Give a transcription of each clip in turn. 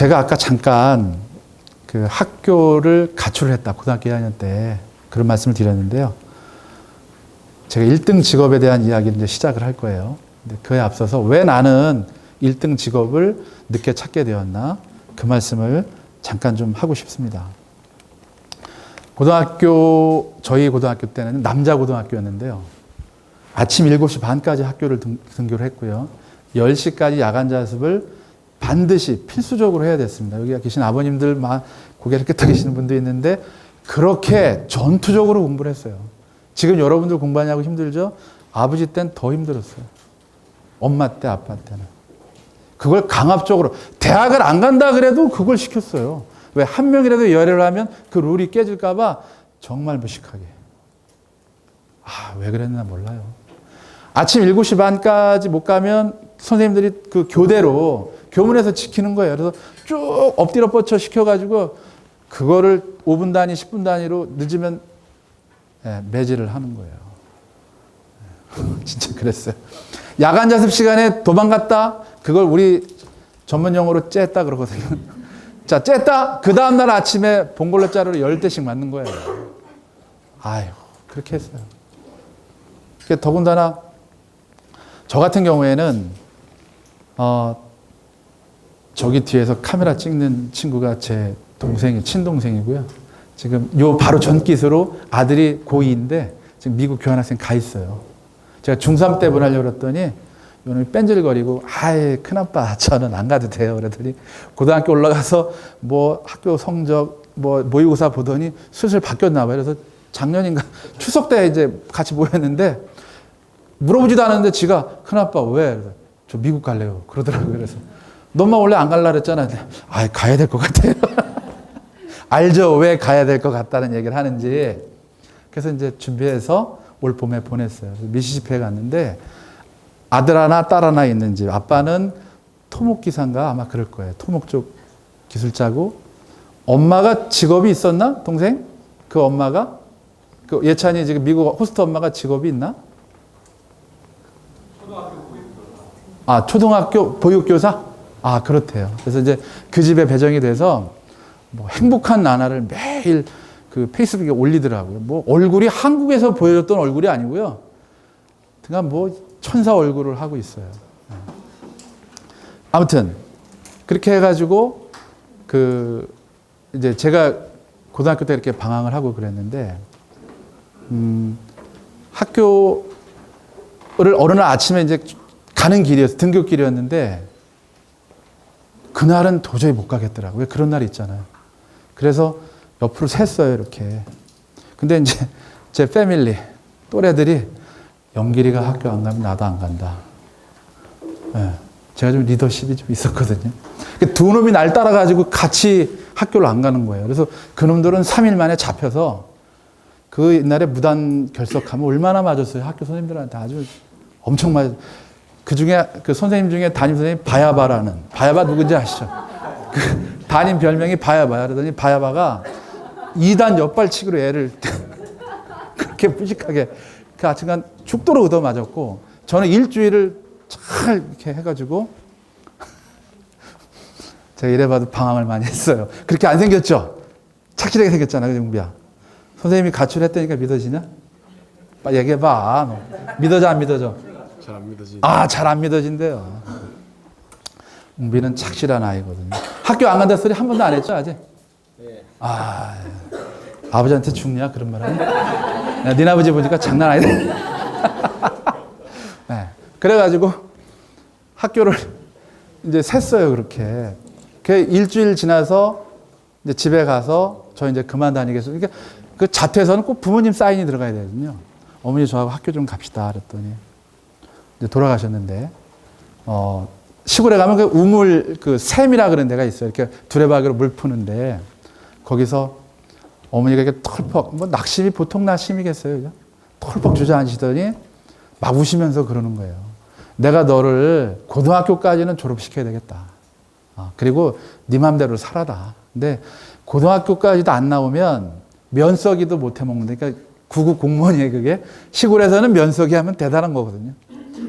제가 아까 잠깐 그 학교를 가출을 했다. 고등학교 2학년 때 그런 말씀을 드렸는데요. 제가 1등 직업에 대한 이야기를 이제 시작을 할 거예요. 근데 그에 앞서서 왜 나는 1등 직업을 늦게 찾게 되었나? 그 말씀을 잠깐 좀 하고 싶습니다. 저희 고등학교 때는 남자 고등학교였는데요. 아침 7시 반까지 학교를 등교를 했고요. 10시까지 야간 자습을 반드시 필수적으로 해야 됐습니다. 여기 계신 아버님들 고개를 끄덕이시는 분도 있는데 그렇게 전투적으로 공부를 했어요. 지금 여러분들 공부하냐고 힘들죠? 아버지 때는 더 힘들었어요. 엄마 때, 아빠 때는. 그걸 강압적으로 대학을 안 간다 그래도 그걸 시켰어요. 왜 한 명이라도 열애를 하면 그 룰이 깨질까 봐 정말 무식하게. 왜 그랬나 몰라요. 아침 7시 반까지 못 가면 선생님들이 그 교대로 교문에서 지키는 거예요. 그래서 쭉 엎드려 뻗쳐 시켜가지고 그거를 5분 단위, 10분 단위로 늦으면 매질을 하는 거예요. 진짜 그랬어요. 야간 자습 시간에 도망갔다? 그걸 우리 전문 용어로 쬐다 그러거든요. 자, 쬐다? 그 다음날 아침에 봉골레 자루로 10대씩 맞는 거예요. 아유, 그렇게 했어요. 더군다나 저 같은 경우에는 저기 뒤에서 카메라 찍는 친구가 제 친동생이고요. 지금 요 바로 전기수로 아들이 고2인데 지금 미국 교환학생 가 있어요. 제가 중3 때 보내려고 그랬더니 요놈이 뺀질거리고 큰아빠 저는 안 가도 돼요. 그랬더니 고등학교 올라가서 뭐 학교 성적 뭐 모의고사 보더니 슬슬 바뀌었나 봐요. 그래서 작년인가 추석 때 이제 같이 모였는데 물어보지도 않았는데 지가 큰아빠 왜? 저 미국 갈래요. 그러더라고요. 그래서 너만 원래 안 갈라 그랬잖아. 가야 될 것 같아요. 알죠? 왜 가야 될 것 같다는 얘기를 하는지. 그래서 이제 준비해서 올 봄에 보냈어요. 미시시피에 갔는데 아들 하나, 딸 하나 있는 집. 아빠는 토목기사인가 아마 그럴 거예요. 토목 쪽 기술자고. 엄마가 직업이 있었나? 동생? 그 엄마가? 그 예찬이 지금 미국 호스트 엄마가 직업이 있나? 초등학교 보육교사? 그렇대요. 그래서 이제 그 집에 배정이 돼서 뭐 행복한 나날을 매일 그 페이스북에 올리더라고요. 뭐 얼굴이 한국에서 보여줬던 얼굴이 아니고요. 그냥 뭐 천사 얼굴을 하고 있어요. 아무튼 그렇게 해가지고 이제 제가 고등학교 때 이렇게 방황을 하고 그랬는데 학교를 어느 날 아침에 이제 가는 길이었어요. 등교길이었는데 그날은 도저히 못 가겠더라고요. 왜 그런 날이 있잖아요. 그래서 옆으로 샜어요, 이렇게. 근데 이제 제 패밀리, 또래들이 영길이가 학교 안 가면 나도 안 간다. 제가 좀 리더십이 좀 있었거든요. 두 놈이 날 따라가지고 같이 학교를 안 가는 거예요. 그래서 그 놈들은 3일 만에 잡혀서 그 옛날에 무단 결석하면 얼마나 맞았어요. 학교 선생님들한테 아주 엄청 그 중에, 그 선생님 중에 담임 선생님 바야바 누군지 아시죠? 그 담임 별명이 바야바야. 그러더니 바야바가 2단 옆발치기로 애를 그렇게 무식하게 그 하여튼간 죽도록 얻어맞았고 저는 일주일을 잘 이렇게 해가지고 제가 이래봐도 방황을 많이 했어요. 그렇게 안 생겼죠? 착실하게 생겼잖아, 그 정비야. 선생님이 가출했다니까 믿어지냐? 빨리 얘기해봐. 너. 믿어져, 안 믿어져? 잘 안 믿어지. 잘 안 믿어진대요. 웅비는 착실한 아이거든요. 학교 안 간다 소리 한 번도 안 했죠, 아직? 네. 아버지한테 죽냐? 그런 말 하네. 네 아버지 보니까 장난 아니다. 네. 그래가지고 학교를 이제 샜어요, 그렇게. 그 일주일 지나서 이제 집에 가서 저 이제 그만 다니겠어요. 그러니까 그 자퇴서는 꼭 부모님 사인이 들어가야 되거든요. 어머니 저하고 학교 좀 갑시다. 그랬더니 이제 돌아가셨는데, 시골에 가면 그 우물, 그 샘이라 그런 데가 있어요. 이렇게 두레박이로 물 푸는데, 거기서 어머니가 이렇게 털퍽, 뭐 낙심이 보통 낙심이겠어요. 그죠? 털퍽 주저앉으시더니 막 우시면서 그러는 거예요. 내가 너를 고등학교까지는 졸업시켜야 되겠다. 그리고 네 맘대로 살아라. 근데 고등학교까지도 안 나오면 면서기도 못 해먹는다. 그러니까 구급 공무원이에요, 그게. 시골에서는 면서기 하면 대단한 거거든요.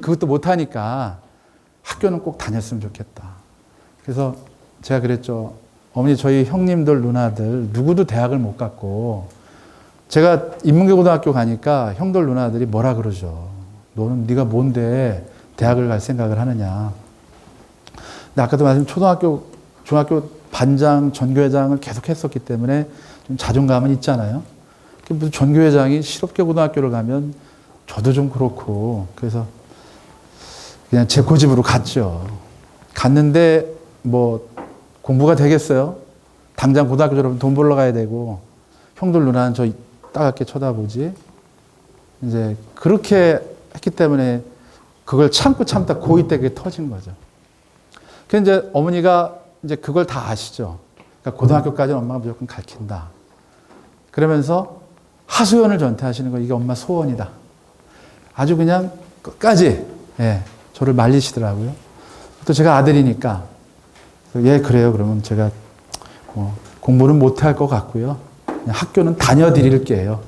그것도 못하니까 학교는 꼭 다녔으면 좋겠다. 그래서 제가 그랬죠. 어머니, 저희 형님들, 누나들 누구도 대학을 못 갔고, 제가 인문계 고등학교 가니까 형들, 누나들이 뭐라 그러죠. 너는 네가 뭔데 대학을 갈 생각을 하느냐. 근데 아까도 말씀 초등학교, 중학교 반장, 전교회장을 계속 했었기 때문에 좀 자존감은 있잖아요. 무슨 전교회장이 실업계 고등학교를 가면 저도 좀 그렇고, 그래서 그냥 제 고집으로 갔죠. 갔는데 뭐 공부가 되겠어요? 당장 고등학교 졸업하면 돈 벌러 가야 되고, 형들 누나는 저 따갑게 쳐다보지. 이제 그렇게 했기 때문에 그걸 참다 고2 때 그게 터진 거죠. 그래서 이제 어머니가 이제 그걸 다 아시죠. 그러니까 고등학교까지는 엄마가 무조건 가르친다. 그러면서 하소연을 전태하시는 거, 이게 엄마 소원이다. 아주 그냥 끝까지, 예, 저를 말리시더라고요. 또 제가 아들이니까, 예, 그래요. 그러면 제가 공부는 못할 것 같고요. 그냥 학교는 다녀드릴게요.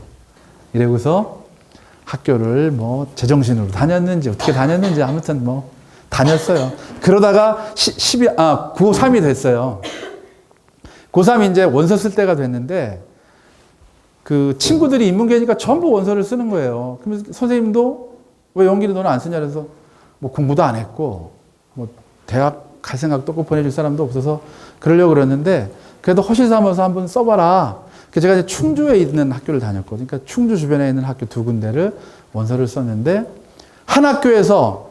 이러고서 학교를 뭐 제정신으로 다녔는지 어떻게 다녔는지 아무튼 뭐 다녔어요. 그러다가 고3이 됐어요. 고3이 이제 원서 쓸 때가 됐는데, 그 친구들이 인문계니까 전부 원서를 쓰는 거예요. 그러면서 선생님도 왜 영길이 너는 안 쓰냐 그래서 뭐 공부도 안 했고 뭐 대학 갈 생각도 없고 보내줄 사람도 없어서 그러려고 그랬는데, 그래도 허실 삼아서 한번 써봐라. 그래서 제가 이제 충주에 있는 학교를 다녔거든요. 그러니까 충주 주변에 있는 학교 2군데를 원서를 썼는데, 한 학교에서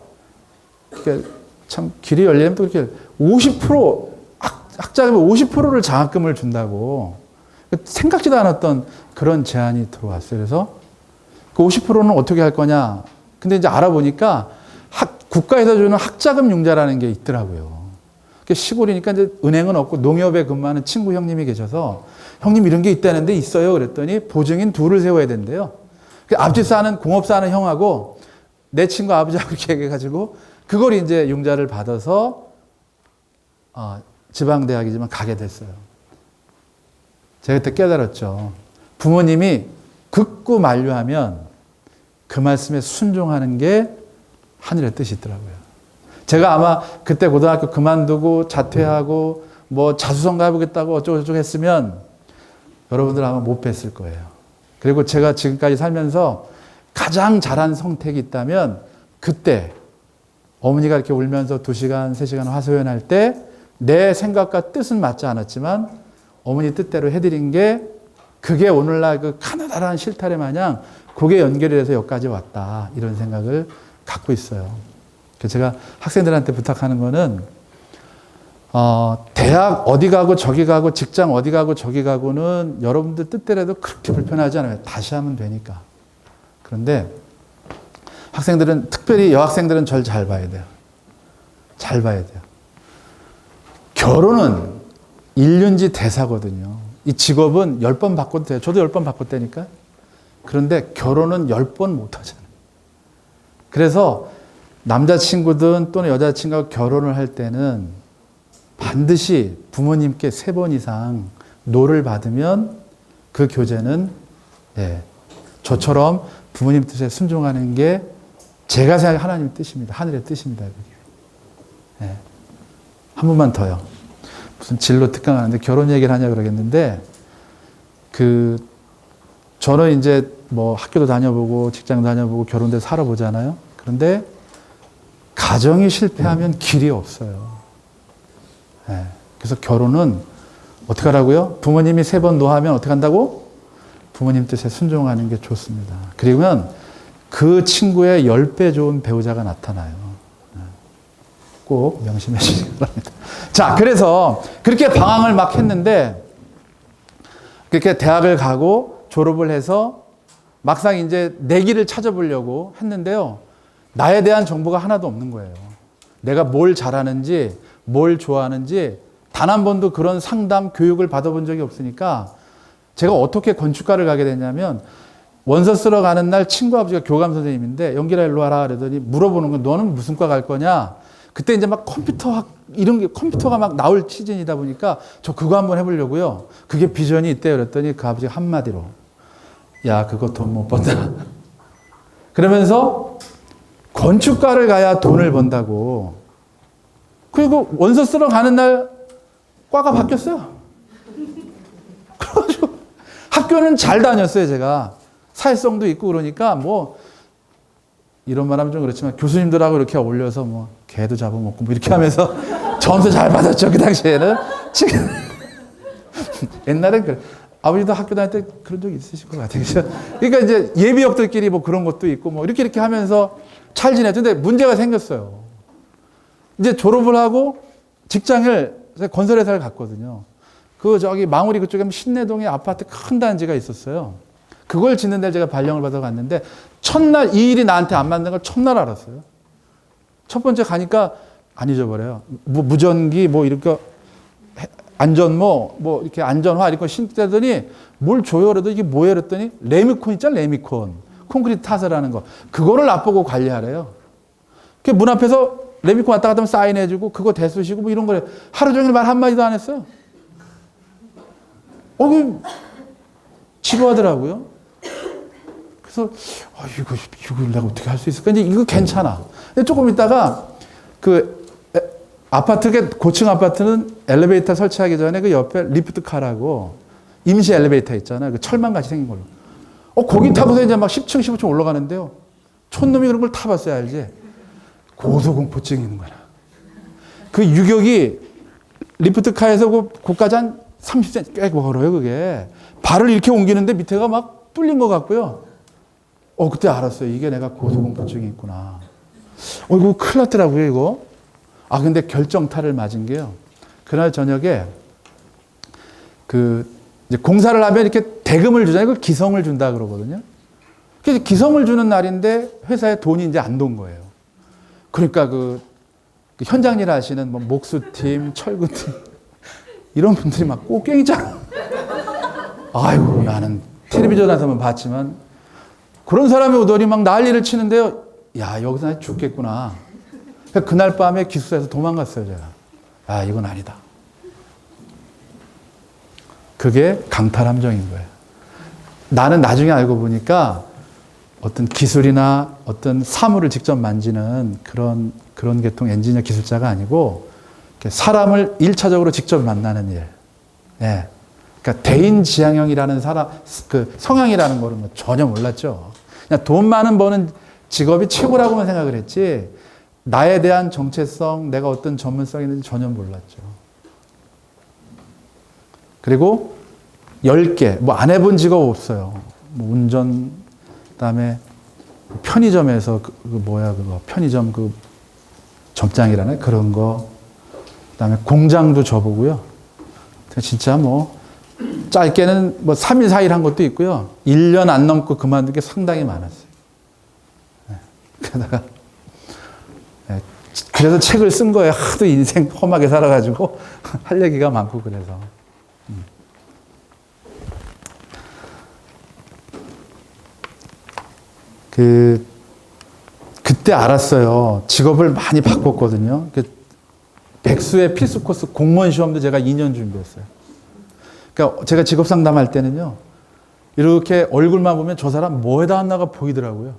참 길이 열리면 또 이렇게 50% 학자금의 50%를 장학금을 준다고, 생각지도 않았던 그런 제안이 들어왔어요. 그래서 그 50%는 어떻게 할 거냐. 근데 이제 알아보니까 국가에서 주는 학자금 융자라는 게 있더라고요. 시골이니까 이제 은행은 없고 농협에 근무하는 친구 형님이 계셔서, 형님 이런 게 있다는데 있어요. 그랬더니 보증인 2를 세워야 된대요. 앞집 사는 공업 사는 형하고 내 친구 아버지하고 이렇게 얘기해가지고 그걸 이제 융자를 받아서 지방대학이지만 가게 됐어요. 제가 그때 깨달았죠. 부모님이 극구 만류하면 그 말씀에 순종하는 게 하늘의 뜻이 있더라고요. 제가 아마 그때 고등학교 그만두고 자퇴하고 뭐 자수성가 해보겠다고 어쩌고저쩌고 했으면 여러분들 아마 못 뵀을 거예요. 그리고 제가 지금까지 살면서 가장 잘한 선택이 있다면, 그때 어머니가 이렇게 울면서 2시간, 3시간 화소연할 때 내 생각과 뜻은 맞지 않았지만 어머니 뜻대로 해드린 게, 그게 오늘날 그 가느다란 실타래 마냥 그게 연결이 돼서 여기까지 왔다. 이런 생각을 갖고 있어요. 그래서 제가 학생들한테 부탁하는 거는, 대학 어디 가고 저기 가고 직장 어디 가고 저기 가고는 여러분들 뜻대로도 그렇게 불편하지 않아요. 다시 하면 되니까. 그런데 학생들은, 특별히 여학생들은 절 잘 봐야 돼요. 잘 봐야 돼요. 결혼은 일륜지 대사거든요. 이 직업은 10번 바꿔도 돼요. 저도 10번 바꿨다니까. 그런데 결혼은 10번 못 하잖아요. 그래서 남자친구든 또는 여자친구가 결혼을 할 때는 반드시 부모님께 3번 이상 노를 받으면 그 교제는, 예, 저처럼 부모님 뜻에 순종하는 게 제가 생각하는 하나님의 뜻입니다. 하늘의 뜻입니다. 그게. 예. 한 번만 더요. 무슨 진로 특강 하는데 결혼 얘기를 하냐 그러겠는데, 저는 이제 뭐 학교도 다녀보고 직장도 다녀보고 결혼도 살아보잖아요. 그런데 가정이 실패하면 길이 없어요. 네. 그래서 결혼은 어떻게 하라고요? 부모님이 3번 노하면 어떻게 한다고? 부모님 뜻에 순종하는 게 좋습니다. 그러면 그 친구의 10배 좋은 배우자가 나타나요. 네. 꼭 명심해 주시기 바랍니다. 자, 그래서 그렇게 방황을 막 했는데, 그렇게 대학을 가고 졸업을 해서 막상 이제 내 길을 찾아보려고 했는데요. 나에 대한 정보가 하나도 없는 거예요. 내가 뭘 잘하는지, 뭘 좋아하는지 단 한 번도 그런 상담, 교육을 받아본 적이 없으니까, 제가 어떻게 건축가를 가게 됐냐면, 원서 쓰러 가는 날 친구 아버지가 교감 선생님인데, 연기라 일로 와라 그러더니 물어보는 건, 너는 무슨 과 갈 거냐? 그때 이제 막 이런 게 컴퓨터가 막 나올 시즌이다 보니까 저 그거 한번 해보려고요. 그게 비전이 있대요. 그랬더니 그 아버지가 한마디로, 야, 그거 돈 못 번다. 그러면서 건축가를 가야 돈을 번다고. 그리고 원서 쓰러 가는 날 과가 바뀌었어요. 그래가지고 학교는 잘 다녔어요, 제가. 사회성도 있고 그러니까 뭐 이런 말 하면 좀 그렇지만 교수님들하고 이렇게 어울려서 뭐 개도 잡아먹고 뭐 이렇게 하면서 점수 잘 받았죠, 그 당시에는. 지금 옛날엔 그래. 아버지도 학교 다닐 때 그런 적 있으실 것 같아요. 그러니까 이제 예비역들끼리 뭐 그런 것도 있고 뭐 이렇게 하면서 잘 지냈죠. 근데 문제가 생겼어요. 이제 졸업을 하고 직장을 건설회사를 갔거든요. 그 저기 망우리 그쪽에 신내동에 아파트 큰 단지가 있었어요. 그걸 짓는 데 제가 발령을 받아 갔는데 첫날 이 일이 나한테 안 맞는 걸 첫날 알았어요. 첫 번째 가니까 안 잊어버려요. 뭐 무전기 뭐 이렇게 안전모 뭐 이렇게 안전화 이렇게 신더니 뭘 줘요 그래도 이게 뭐예요 그랬더니 레미콘 있잖아요. 레미콘. 콘크리트 타설하는 거. 그거를 납보고 관리하래요. 그 문 앞에서 레미콘 왔다 갔다 하면 사인해주고 그거 대수시고 뭐 이런 거래. 하루 종일 말 한마디도 안 했어요. 지루하더라고요. 그래서 이걸 내가 어떻게 할 수 있을까? 이제 이거 괜찮아. 근데 조금 있다가 그 아파트, 고층 아파트는 엘리베이터 설치하기 전에 그 옆에 리프트카라고 임시 엘리베이터 있잖아요. 그 철망같이 생긴 걸로. 거기 타고서 이제 막 10층, 15층 올라가는데요. 촌놈이 그런 걸 타봤어야 알지. 고소공포증이 있는 거야. 그 유격이 리프트카에서 고까지 한 30cm 꽤 멀어요, 그게. 발을 이렇게 옮기는데 밑에가 막 뚫린 것 같고요. 그때 알았어요. 이게 내가 고소공포증이 있구나. 이거 큰일 났더라고요, 이거. 근데 결정타를 맞은 게요. 그날 저녁에 이제 공사를 하면 이렇게 대금을 주잖아요. 그걸 기성을 준다 그러거든요. 그래서 기성을 주는 날인데 회사에 돈이 이제 안 돈 거예요. 그러니까 그 현장 일 하시는 뭐 목수팀, 철구팀 이런 분들이 막 꽃갱이잖아. 아이고, 나는 텔레비전에서만 봤지만 그런 사람이 오더니 막 난리를 치는데요. 야, 여기서 나 죽겠구나. 그날 밤에 기숙사에서 도망갔어요, 제가. 이건 아니다. 그게 강탈함정인 거예요. 나는 나중에 알고 보니까 어떤 기술이나 어떤 사물을 직접 만지는 그런 계통 엔지니어 기술자가 아니고 사람을 1차적으로 직접 만나는 일. 네. 그러니까 대인지향형이라는 그 성향이라는 거는 전혀 몰랐죠. 그냥 돈 많은 버는 직업이 최고라고만 생각을 했지 나에 대한 정체성, 내가 어떤 전문성이 있는지 전혀 몰랐죠. 그리고 10개, 뭐 안 해본 직업 없어요. 뭐 운전, 그다음에 편의점에서 그거 편의점 그 점장이라네 그런 거, 그다음에 공장도 줘보고요. 진짜 뭐 짧게는 뭐 3일, 4일 한 것도 있고요. 1년 안 넘고 그만둔 게 상당히 많았어요. 그러다가 그래서 책을 쓴 거예요. 하도 인생 험하게 살아가지고 할 얘기가 많고 그래서. 그때 알았어요. 직업을 많이 바꿨거든요. 백수의 필수 코스 공무원 시험도 제가 2년 준비했어요. 그러니까 제가 직업 상담할 때는요. 이렇게 얼굴만 보면 저 사람 뭐에다 하나가 보이더라고요.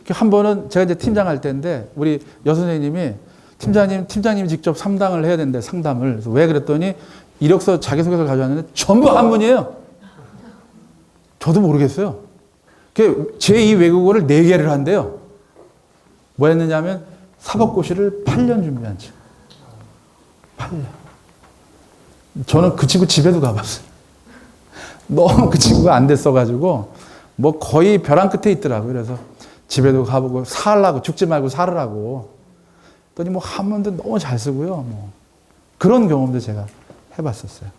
한 번은 제가 이제 팀장 할 때인데 우리 여선생님이 팀장님이 직접 상담을 해야 된대, 상담을. 그래서 왜 그랬더니 이력서 자기소개서를 가져왔는데 전부 한문이에요. 저도 모르겠어요. 제2 외국어를 4개를 한대요. 뭐 했느냐면 사법고시를 8년 준비한 친구. 8년. 저는 그 친구 집에도 가봤어요. 너무 그 친구가 안 됐어가지고 뭐 거의 벼랑 끝에 있더라고요. 그래서 집에도 가보고 살라고, 죽지 말고 살으라고. 그랬더니 뭐 한문도 너무 잘 쓰고요. 뭐 그런 경험도 제가 해봤었어요.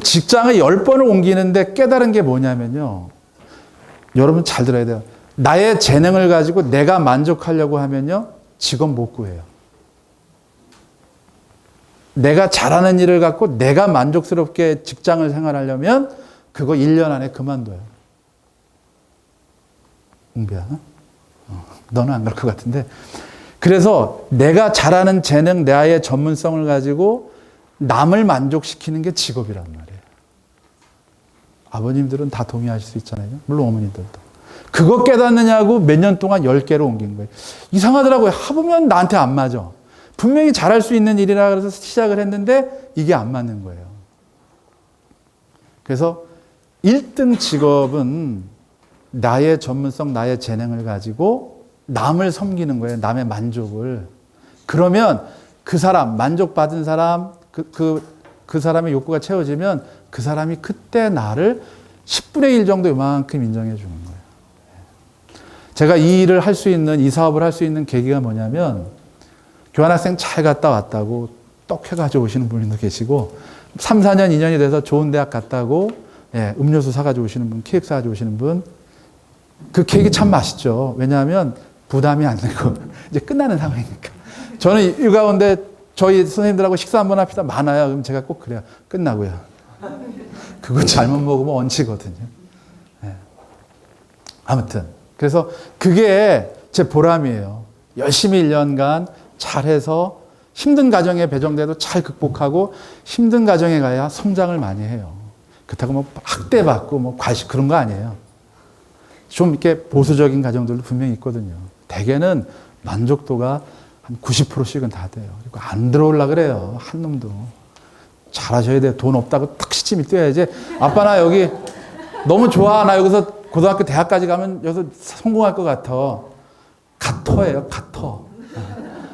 직장을 10번을 옮기는데 깨달은 게 뭐냐면요. 여러분 잘 들어야 돼요. 나의 재능을 가지고 내가 만족하려고 하면요. 직업 못 구해요. 내가 잘하는 일을 갖고 내가 만족스럽게 직장을 생활하려면 그거 1년 안에 그만둬요. 웅비야, 너는 안 그럴 것 같은데. 그래서 내가 잘하는 재능, 나의 전문성을 가지고 남을 만족시키는 게 직업이란 말이에요. 아버님들은 다 동의하실 수 있잖아요. 물론 어머니들도. 그거 깨닫느냐고 몇 년 동안 10개로 옮긴 거예요. 이상하더라고요. 해보면 나한테 안 맞아. 분명히 잘할 수 있는 일이라 그래서 시작을 했는데 이게 안 맞는 거예요. 그래서 1등 직업은 나의 전문성, 나의 재능을 가지고 남을 섬기는 거예요. 남의 만족을. 그러면 그 사람, 만족받은 사람, 그 사람의 욕구가 채워지면 그 사람이 그때 나를 10분의 1 정도 이만큼 인정해 주는 거예요. 제가 이 일을 할 수 있는, 이 사업을 할 수 있는 계기가 뭐냐면, 교환학생 잘 갔다 왔다고 떡해가지고 오시는 분도 계시고, 3, 4년, 2년이 돼서 좋은 대학 갔다고, 음료수 사가지고 오시는 분, 케이크 사가지고 오시는 분, 그 케이크 참 맛있죠. 왜냐하면 부담이 안 되고, 이제 끝나는 상황이니까. 저는 이 가운데 저희 선생님들하고 식사 한번 합시다. 많아요. 그럼 제가 꼭 그래요. 끝나고요. 그거 잘못 먹으면 얹히거든요. 아무튼. 그래서 그게 제 보람이에요. 열심히 1년간 잘해서 힘든 가정에 배정돼도 잘 극복하고 힘든 가정에 가야 성장을 많이 해요. 그렇다고 뭐 학대받고 뭐 과식 그런 거 아니에요. 좀 이렇게 보수적인 가정들도 분명히 있거든요. 대개는 만족도가 한 90%씩은 다 돼요. 그리고 안 들어오려고 그래요. 한 놈도. 잘하셔야 돼요. 돈 없다고 탁 시침이 뛰어야지. 아빠 나 여기 너무 좋아. 나 여기서 고등학교 대학까지 가면 여기서 성공할 것 같아. 같어예요. 같아.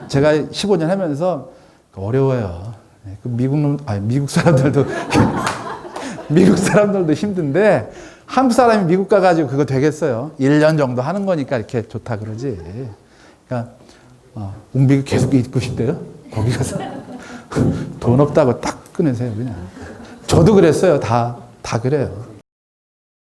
제가 15년 하면서 어려워요. 미국 사람들도 미국 사람들도 힘든데 한국 사람이 미국 가가지고 그거 되겠어요. 1년 정도 하는 거니까 이렇게 좋다 그러지. 그러니까 웅비가 계속 있고 싶대요. 거기 가서 돈 없다고 딱 끊으세요 그냥. 저도 그랬어요. 다 그래요.